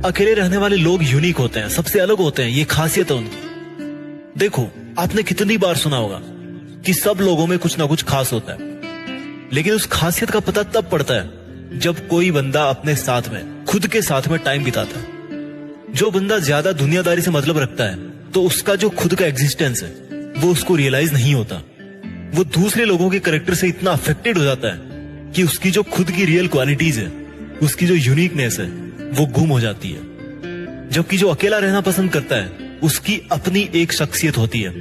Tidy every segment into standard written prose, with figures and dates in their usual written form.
अकेले रहने वाले लोग यूनिक होते हैं, सबसे अलग होते हैं, ये खासियत है उनकी। देखो, आपने कितनी बार सुना होगा कि सब लोगों में कुछ ना कुछ खास होता है, लेकिन उस खासियत का पता तब पड़ता है जब कोई बंदा अपने साथ में, खुद के साथ में टाइम बिताता है। जो बंदा ज्यादा दुनियादारी से मतलब रखता है तो उसका जो खुद का एग्जिस्टेंस है वो उसको रियलाइज नहीं होता। वो दूसरे लोगों के कैरेक्टर से इतना अफेक्टेड हो जाता है कि उसकी जो खुद की रियल क्वालिटीज है, उसकी जो यूनिकनेस है, वो गुम हो जाती है। जबकि जो अकेला रहना पसंद करता है उसकी अपनी एक शख्सियत होती है,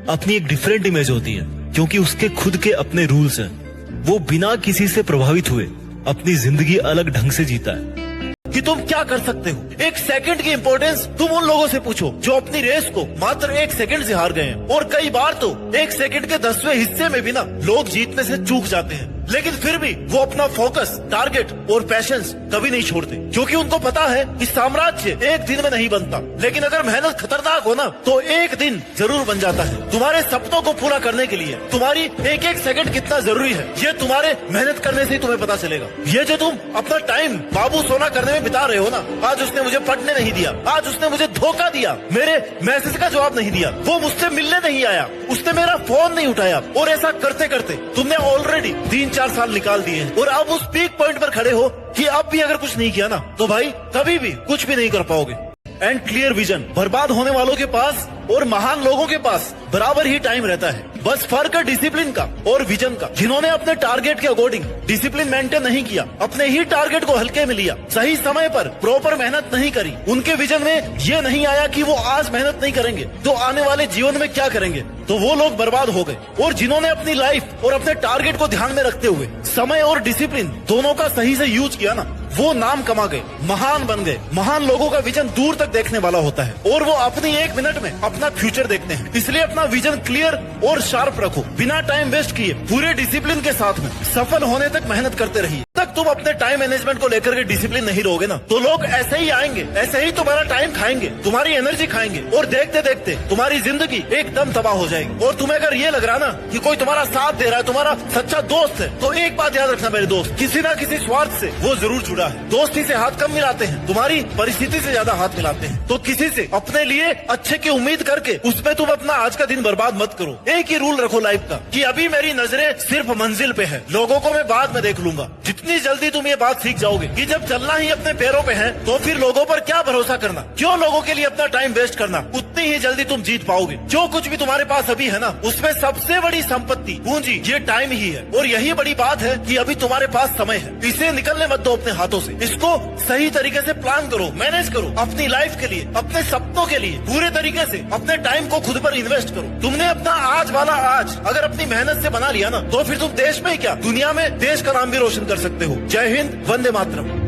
अपनी एक डिफरेंट इमेज होती है, क्योंकि उसके खुद के अपने रूल्स हैं। वो बिना किसी से प्रभावित हुए अपनी जिंदगी अलग ढंग से जीता है। कि तुम क्या कर सकते हो। एक सेकंड की इंपॉर्टेंस तुम उन लोगों से पूछो जो अपनी रेस को मात्र एक सेकंड से हार गए हैं। और कई बार तो एक सेकंड के 10वें हिस्से में भी ना लोग जीतने से चूक जाते हैं, लेकिन फिर भी वो अपना फोकस, टारगेट और पैशंस कभी नहीं छोड़ते, क्योंकि उनको पता है कि साम्राज्य एक दिन में नहीं बनता, लेकिन अगर मेहनत खतरनाक हो ना तो एक दिन जरूर बन जाता है। तुम्हारे सपनों को पूरा करने के लिए तुम्हारी एक एक सेकंड कितना जरूरी है, ये तुम्हारे मेहनत करने से ही तुम्हें पता चलेगा। ये जो तुम अपना टाइम बाबू सोना करने में बिता रहे हो ना, आज उसने मुझे पढ़ने नहीं दिया, आज उसने मुझे धोखा दिया, मेरे मैसेज का जवाब नहीं दिया, वो मुझसे मिलने नहीं आया, उसने मेरा फोन नहीं उठाया, और ऐसा करते करते तुमने ऑलरेडी 3-4 साल निकाल दिए हैं। और अब उस पीक पॉइंट पर खड़े हो कि अब भी अगर कुछ नहीं किया ना तो भाई कभी भी कुछ भी नहीं कर पाओगे। एंड क्लियर विजन, बर्बाद होने वालों के पास और महान लोगों के पास बराबर ही टाइम रहता है, बस फर्क है डिसिप्लिन का और विजन का। जिन्होंने अपने टारगेट के अकॉर्डिंग डिसिप्लिन मेंटेन नहीं किया, अपने ही टारगेट को हल्के में लिया, सही समय पर प्रॉपर मेहनत नहीं करी, उनके विजन में ये नहीं आया कि वो आज मेहनत नहीं करेंगे तो आने वाले जीवन में क्या करेंगे, तो वो लोग बर्बाद हो गए। और जिन्होंने अपनी लाइफ और अपने टारगेट को ध्यान में रखते हुए समय और डिसिप्लिन दोनों का सही से यूज किया ना, वो नाम कमा गए, महान बन गए। महान लोगों का विजन दूर तक देखने वाला होता है और वो अपनी 1 मिनट में अपना फ्यूचर देखते हैं। इसलिए अपना विजन क्लियर और शार्प रखो, बिना टाइम वेस्ट किए पूरे डिसिप्लिन के साथ में सफल होने तक मेहनत करते रहिए। तक तुम अपने टाइम मैनेजमेंट को लेकर के डिसिप्लिन नहीं रहोगे ना तो लोग ऐसे ही आएंगे, ऐसे ही तुम्हारा टाइम खाएंगे, तुम्हारी एनर्जी खाएंगे, और देखते देखते तुम्हारी जिंदगी एकदम तबाह हो जाएगी। और तुम्हें अगर ये लग रहा ना कि कोई तुम्हारा साथ दे रहा है, तुम्हारा सच्चा दोस्त है, तो एक बात याद रखना मेरे दोस्त, किसी ना किसी स्वार्थ से वो जरूर जुड़ा है। दोस्ती से हाथ कम मिलाते हैं, तुम्हारी परिस्थिति से ज्यादा हाथ मिलाते हैं। तो किसी से अपने लिए अच्छे की उम्मीद करके उसमें तुम अपना आज का दिन बर्बाद मत करो। एक ही रूल रखो लाइफ का कि अभी मेरी नजरें सिर्फ मंजिल पे है, लोगों को मैं बाद में देख लूंगा। जितनी जल्दी तुम ये बात सीख जाओगे कि जब चलना ही अपने पैरों पे है तो फिर लोगों पर क्या भरोसा करना, क्यों लोगों के लिए अपना टाइम वेस्ट करना, उतनी ही जल्दी तुम जीत पाओगे। जो कुछ भी तुम्हारे पास अभी है ना, उसमें सबसे बड़ी संपत्ति, पूंजी, ये टाइम ही है। और यही बड़ी बात है कि अभी तुम्हारे पास समय है, इसे निकलने मत दो अपने हाथों से। इसको सही तरीके से प्लान करो, मैनेज करो, अपनी लाइफ के लिए, अपने सपनों के लिए पूरे तरीके से अपने टाइम को खुद पर इन्वेस्ट करो। तुमने अपना आज वाला आज अगर अपनी मेहनत से बना लिया ना तो फिर तुम देश में ही क्या, दुनिया में देश का नाम भी रोशन कर सकते हो। जय हिंद, वंदे मातरम।